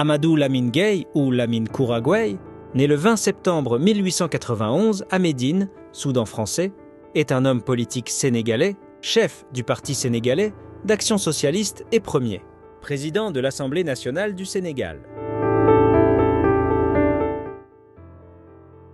Amadou Lamine Gueye, ou Lamine Koura Gueye, né le 20 septembre 1891 à Médine, Soudan français, est un homme politique sénégalais, chef du Parti sénégalais d'Action socialiste et premier, président de l'Assemblée nationale du Sénégal.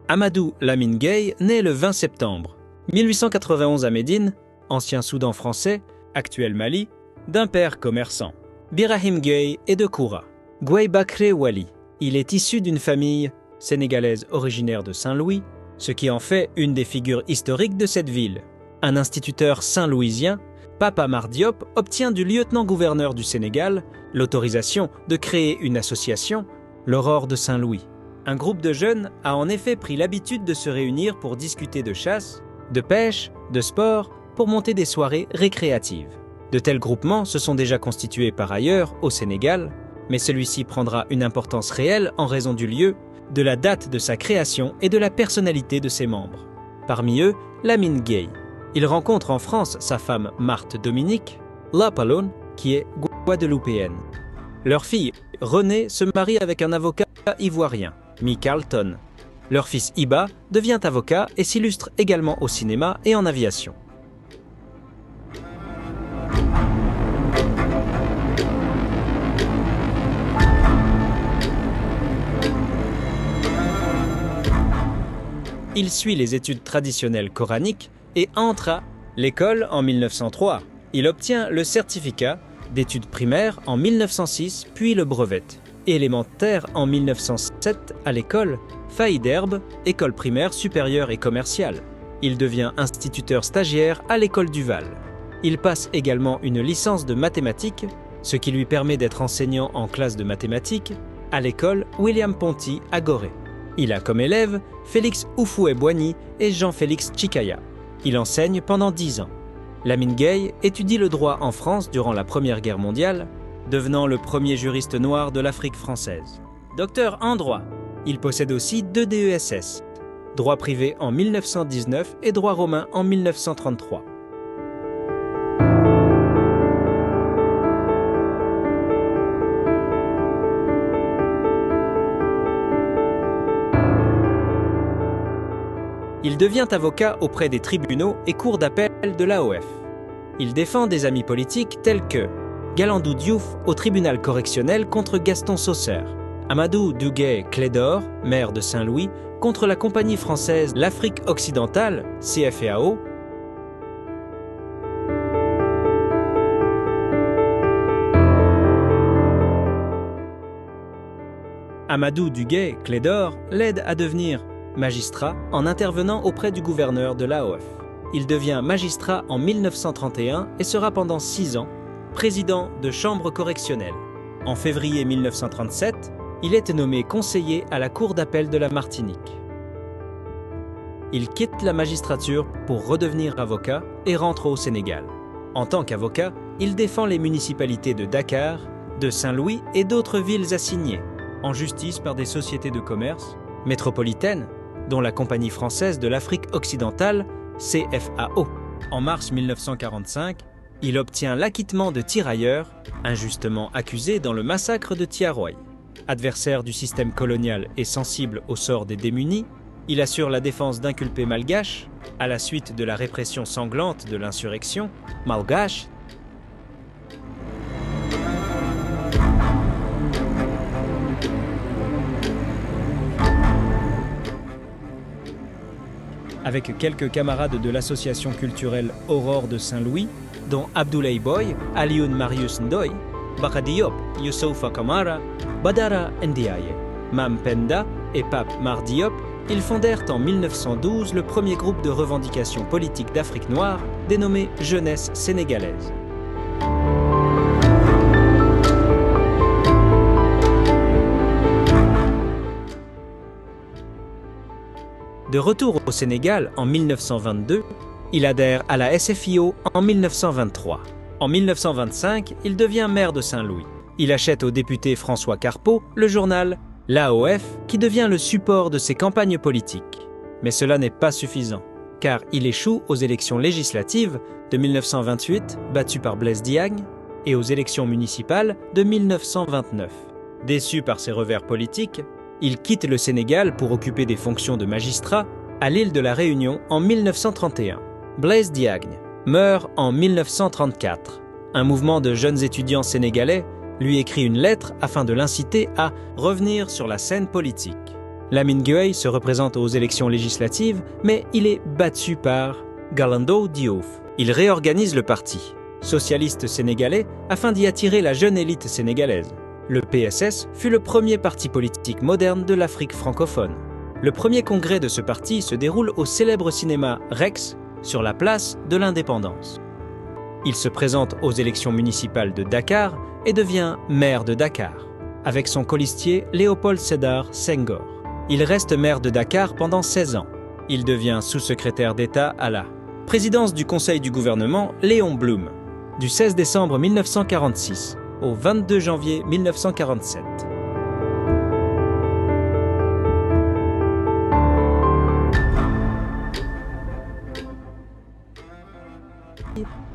Amadou Lamine Gueye naît le 20 septembre 1891 à Médine, ancien Soudan français, actuel Mali, d'un père commerçant, Birahim Gueye et de Koura. Gueye Bakré Wali. Il est issu d'une famille sénégalaise originaire de Saint-Louis, ce qui en fait une des figures historiques de cette ville. Un instituteur saint-louisien, Pape Amar Diop, obtient du lieutenant-gouverneur du Sénégal l'autorisation de créer une association, l'Aurore de Saint-Louis. Un groupe de jeunes a en effet pris l'habitude de se réunir pour discuter de chasse, de pêche, de sport, pour monter des soirées récréatives. De tels groupements se sont déjà constitués par ailleurs au Sénégal, mais celui-ci prendra une importance réelle en raison du lieu, de la date de sa création et de la personnalité de ses membres. Parmi eux, Lamine Gueye. Il rencontre en France sa femme Marthe Dominique, La Palone, qui est guadeloupéenne. Leur fille, Renée, se marie avec un avocat ivoirien, Mi Carlton. Leur fils Iba devient avocat et s'illustre également au cinéma et en aviation. Il suit les études traditionnelles coraniques et entre à l'école en 1903. Il obtient le certificat d'études primaires en 1906, puis le brevet élémentaire en 1907 à l'école Faïderbe, école primaire supérieure et commerciale. Il devient instituteur stagiaire à l'école Duval. Il passe également une licence de mathématiques, ce qui lui permet d'être enseignant en classe de mathématiques à l'école William Ponty à Gorée. Il a comme élèves Félix Oufoué-Boigny et Jean-Félix Tchikaya. Il enseigne pendant 10 ans. Lamine Gueye étudie le droit en France durant la Première Guerre mondiale, devenant le premier juriste noir de l'Afrique française. Docteur en droit, il possède aussi 2 DESS, droit privé en 1919 et droit romain en 1933. Il devient avocat auprès des tribunaux et cours d'appel de l'AOF. Il défend des amis politiques tels que Galandou Diouf au tribunal correctionnel contre Gaston Saucer, Amadou Duguay Clédor, maire de Saint-Louis, contre la compagnie française L'Afrique occidentale, CFAO, Amadou Duguay Clédor l'aide à devenir magistrat en intervenant auprès du gouverneur de l'AOF. Il devient magistrat en 1931 et sera pendant 6 ans président de chambre correctionnelle. En février 1937, il est nommé conseiller à la cour d'appel de la Martinique. Il quitte la magistrature pour redevenir avocat et rentre au Sénégal. En tant qu'avocat, il défend les municipalités de Dakar, de Saint-Louis et d'autres villes assignées en justice par des sociétés de commerce métropolitaines, dont la Compagnie française de l'Afrique occidentale, CFAO. En mars 1945, il obtient l'acquittement de tirailleurs, injustement accusés dans le massacre de Thiaroye. Adversaire du système colonial et sensible au sort des démunis, il assure la défense d'inculpés malgaches à la suite de la répression sanglante de l'insurrection malgache. Avec quelques camarades de l'association culturelle Aurore de Saint-Louis, dont Abdoulaye Boy, Alioune Marius Ndoye, Baka Diop, Youssoufa Kamara, Badara Ndiaye, Mam Penda et Pape Mar Diop, ils fondèrent en 1912 le premier groupe de revendication politique d'Afrique noire, dénommé Jeunesse sénégalaise. De retour au Sénégal en 1922, il adhère à la SFIO en 1923. En 1925, il devient maire de Saint-Louis. Il achète au député François Carpeaux le journal L'AOF, qui devient le support de ses campagnes politiques. Mais cela n'est pas suffisant, car il échoue aux élections législatives de 1928, battu par Blaise Diagne, et aux élections municipales de 1929, Déçu par ses revers politiques, il quitte le Sénégal pour occuper des fonctions de magistrat à l'île de la Réunion en 1931. Blaise Diagne meurt en 1934. Un mouvement de jeunes étudiants sénégalais lui écrit une lettre afin de l'inciter à revenir sur la scène politique. Lamine Gueye se représente aux élections législatives, mais il est battu par Galandou Diouf. Il réorganise le parti socialiste sénégalais afin d'y attirer la jeune élite sénégalaise. Le PSS fut le premier parti politique moderne de l'Afrique francophone. Le premier congrès de ce parti se déroule au célèbre cinéma Rex, sur la place de l'Indépendance. Il se présente aux élections municipales de Dakar et devient maire de Dakar, avec son colistier Léopold Sédar Senghor. Il reste maire de Dakar pendant 16 ans. Il devient sous-secrétaire d'État à la présidence du Conseil du gouvernement Léon Blum, du 16 décembre 1946 au 22 janvier 1947.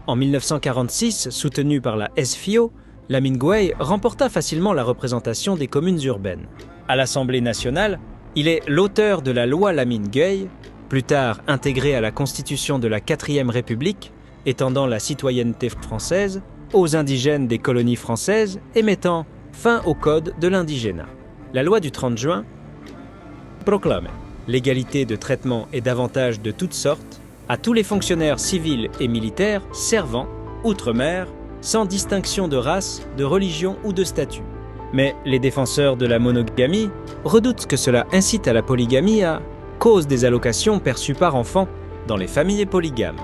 En 1946, soutenu par la SFIO, Lamine Gueye remporta facilement la représentation des communes urbaines. À l'Assemblée nationale, il est l'auteur de la loi Lamine Gueye, plus tard intégrée à la Constitution de la 4e République, étendant la citoyenneté française aux indigènes des colonies françaises et mettant fin au code de l'indigénat. La loi du 30 juin proclame l'égalité de traitement et d'avantages de toutes sortes à tous les fonctionnaires civils et militaires servant outre-mer, sans distinction de race, de religion ou de statut. Mais les défenseurs de la monogamie redoutent que cela incite à la polygamie à cause des allocations perçues par enfant dans les familles polygames.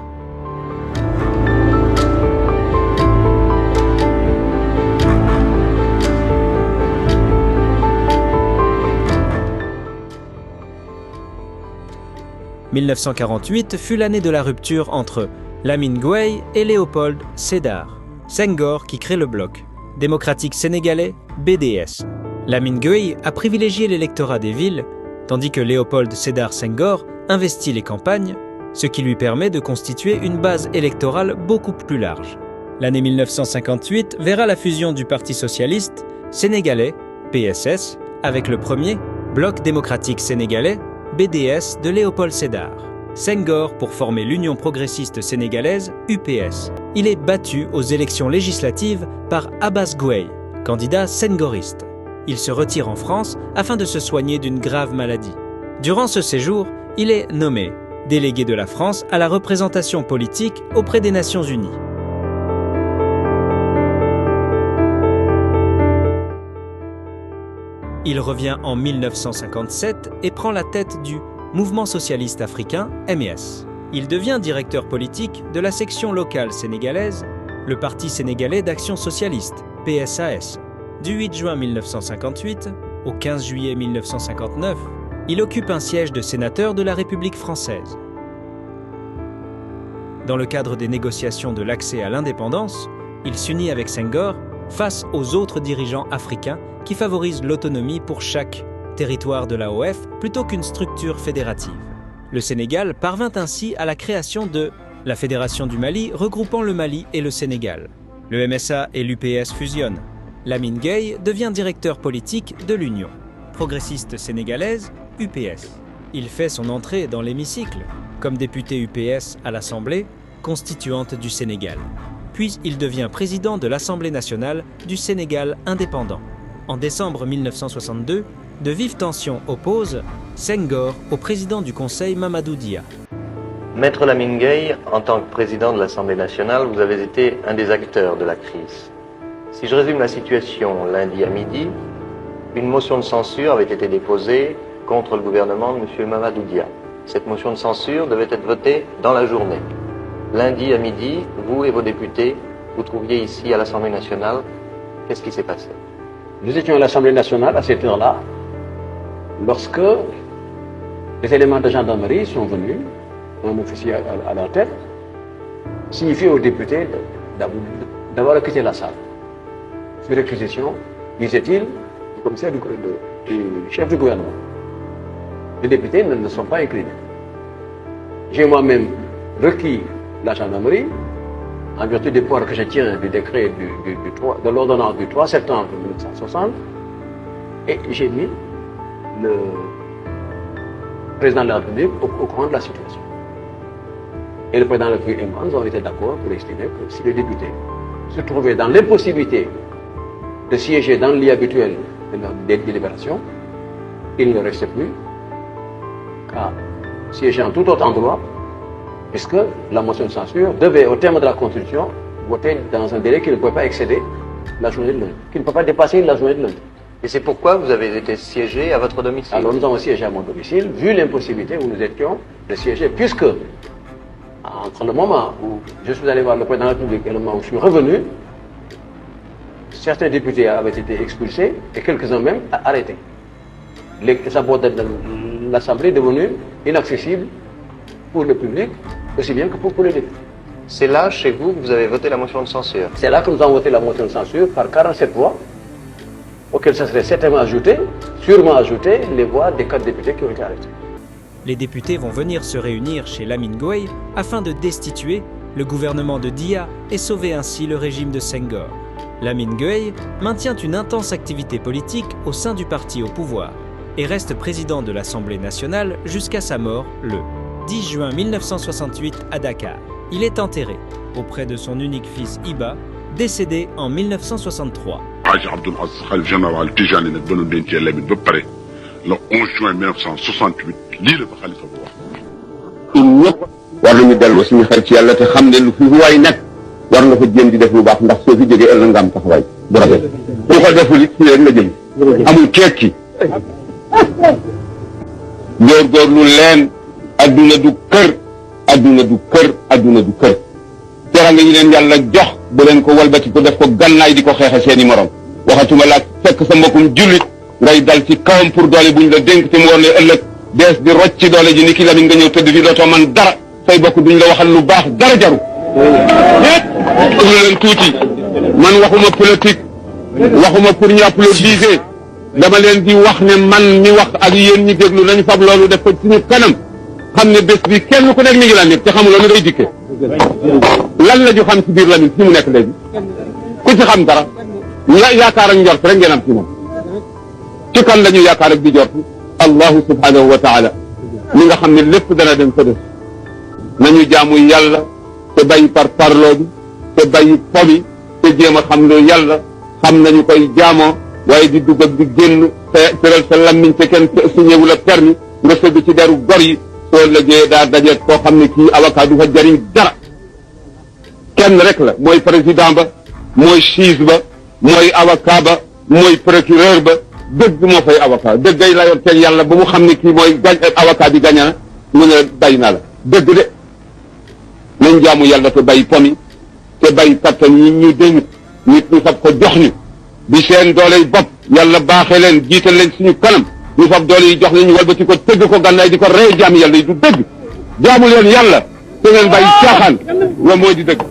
« 1948 fut l'année de la rupture entre Lamine Gueye et Léopold Sédar Senghor qui crée le bloc démocratique sénégalais BDS. Lamine Gueye a privilégié l'électorat des villes, tandis que Léopold Sédar Senghor investit les campagnes, ce qui lui permet de constituer une base électorale beaucoup plus large. L'année 1958 verra la fusion du Parti socialiste sénégalais, PSS, avec le premier, Bloc démocratique sénégalais, BDS de Léopold Sédar Senghor pour former l'Union progressiste sénégalaise, UPS. Il est battu aux élections législatives par Abbas Gueye, candidat senghoriste. Il se retire en France afin de se soigner d'une grave maladie. Durant ce séjour, il est nommé délégué de la France à la représentation politique auprès des Nations Unies. Il revient en 1957 et prend la tête du Mouvement socialiste africain, MES. Il devient directeur politique de la section locale sénégalaise, le Parti sénégalais d'action socialiste, PSAS. Du 8 juin 1958 au 15 juillet 1959, il occupe un siège de sénateur de la République française. Dans le cadre des négociations de l'accès à l'indépendance, il s'unit avec Senghor face aux autres dirigeants africains qui favorisent l'autonomie pour chaque territoire de l'AOF plutôt qu'une structure fédérative. Le Sénégal parvint ainsi à la création de la Fédération du Mali regroupant le Mali et le Sénégal. Le MSA et l'UPS fusionnent. Lamine Gueye devient directeur politique de l'Union progressiste sénégalaise, UPS. Il fait son entrée dans l'hémicycle comme député UPS à l'Assemblée constituante du Sénégal. Puis il devient président de l'Assemblée nationale du Sénégal indépendant. En décembre 1962, de vives tensions opposent Senghor au président du Conseil Mamadou Dia. Maître Lamine Gueye, en tant que président de l'Assemblée nationale, vous avez été un des acteurs de la crise. Si je résume la situation, lundi à midi, une motion de censure avait été déposée contre le gouvernement de M. Mamadou Dia. Cette motion de censure devait être votée dans la journée. Lundi à midi, vous et vos députés, vous trouviez ici à l'Assemblée nationale. Qu'est-ce qui s'est passé? Nous étions à l'Assemblée nationale à cette heure-là, lorsque les éléments de gendarmerie sont venus, un officier à leur tête, signifier aux députés d'avoir quitté la salle. Sur réquisition, disait-il, du commissaire du chef du gouvernement. Les députés ne sont pas inclinés. J'ai moi-même requis la gendarmerie, en vertu des pouvoirs que je tiens du décret de l'ordonnance du 3 septembre 1960, Et j'ai mis le président de la République au courant de la situation. Et le président de la République et moi, nous avons été d'accord pour estimer que si les députés se trouvaient dans l'impossibilité de siéger dans le lit habituel des délibérations, il ne restait plus qu'à siéger en tout autre endroit, puisque la motion de censure devait, au terme de la Constitution, voter dans un délai qui ne pouvait pas excéder la journée de lundi, qui ne peut pas dépasser la journée de lundi. Et c'est pourquoi vous avez été siégé à votre domicile? Alors nous avons siégé à mon domicile, vu l'impossibilité où nous étions de siéger, puisque entre le moment où je suis allé voir le président de la République et le moment où je suis revenu, certains députés avaient été expulsés et quelques-uns même arrêtés. Les abords de l'Assemblée est devenue inaccessible pour le public, aussi bien que pour les députés. C'est là, chez vous, que vous avez voté la motion de censure? C'est là que nous avons voté la motion de censure par 47 voix, auxquelles ça serait certainement sûrement ajouté, les voix des 4 députés qui ont été arrêtés. Les députés vont venir se réunir chez Lamine Gueye afin de destituer le gouvernement de Dia et sauver ainsi le régime de Senghor. Lamine Gueye maintient une intense activité politique au sein du parti au pouvoir et reste président de l'Assemblée nationale jusqu'à sa mort le 10 juin 1968 à Dakar. Il est enterré auprès de son unique fils Iba, décédé en 1963. Hadj Abdoul Aziz Khalife général Tijani nag ba nu dencee Lamine ba pare le 11 juin 1968 lii la fa xalifa bu wax. ñun ñëpp war nañu delloo suñu xel ci yàlla te xam ne lu fi waay nekk war nga fa jéem di def lu baax ndax soo fi jógee ëllëg nga am taxawaay bu rafet. bu ko deful it fii rek nga jëm. amul kekki. góorgóorlu leen adduna du kër adduna du kër adduna du kër. teranga yi leen yàlla jox bu leen ko walbati ko def ko gannaay di ko xeexe seeni morom waxatuma la fekk sa mbokkum jullit ngay dal ci kawam pour doole buñ la dénk te mu war ne ëllëg dees di rocc ci doole ji ni ki Lamine nga ñëw tëdd fi dootoo man dara say bokk duñ la waxal lu baax dara jaru ëglu leen tuuti man waxuma politique waxuma pour ñu applaudiser dama leen di wax ne man mi wax ak yéen ñi déglu nañu fab loolu def ko suñu kanam xam ne bés bi kenn ku nekk mi ngi la nekk te xamuloo ne day dikkee lan la ñu xam ci biir Lamine fi mu nekk léegi ku ci xam dara yaakaar ak njort rek ngeen am ci moom ci kan la ñu yaakaar ak di jort allahu subhanahu wa taala mi nga xam ne lépp dana dem fa def nañu jaamu yàlla te bàyyi par parloo bi te bàyyi pomi te jéem a xam loo yàlla xam nañu koy jaamoo waaye di dugg ak di génn te tëral sa lammiñ te kenn signé wu la permis nga sëgg ci deru gor yi soo lëggee daa dajeeg koo xam ne kii avocat du fa jariñ dara kenn rek la mooy président ba mooy juge ba mooy avocat ba mooy procureur ba dëgg moo fay avocat dëggay la yor teg yàlla ba mu xam ne kii mooy avocat bi gaña na mu ne bàyyi naa la dëgg de nañ jaamu yàlla te bàyyi pomi te bàyyi kattan yi ñu dénk nit ñu fab ko jox ñu bi seen doole yi bopp yàlla baaxee leen jiital leen suñu kanam ñu fab doole yi jox leen ñu walbati ko tëgg ko gànnaay di ko rey jaam yàlla yi du dëgg jaamu leen yàlla te ngeen bàyyi caaxaan wa mooy di dëgg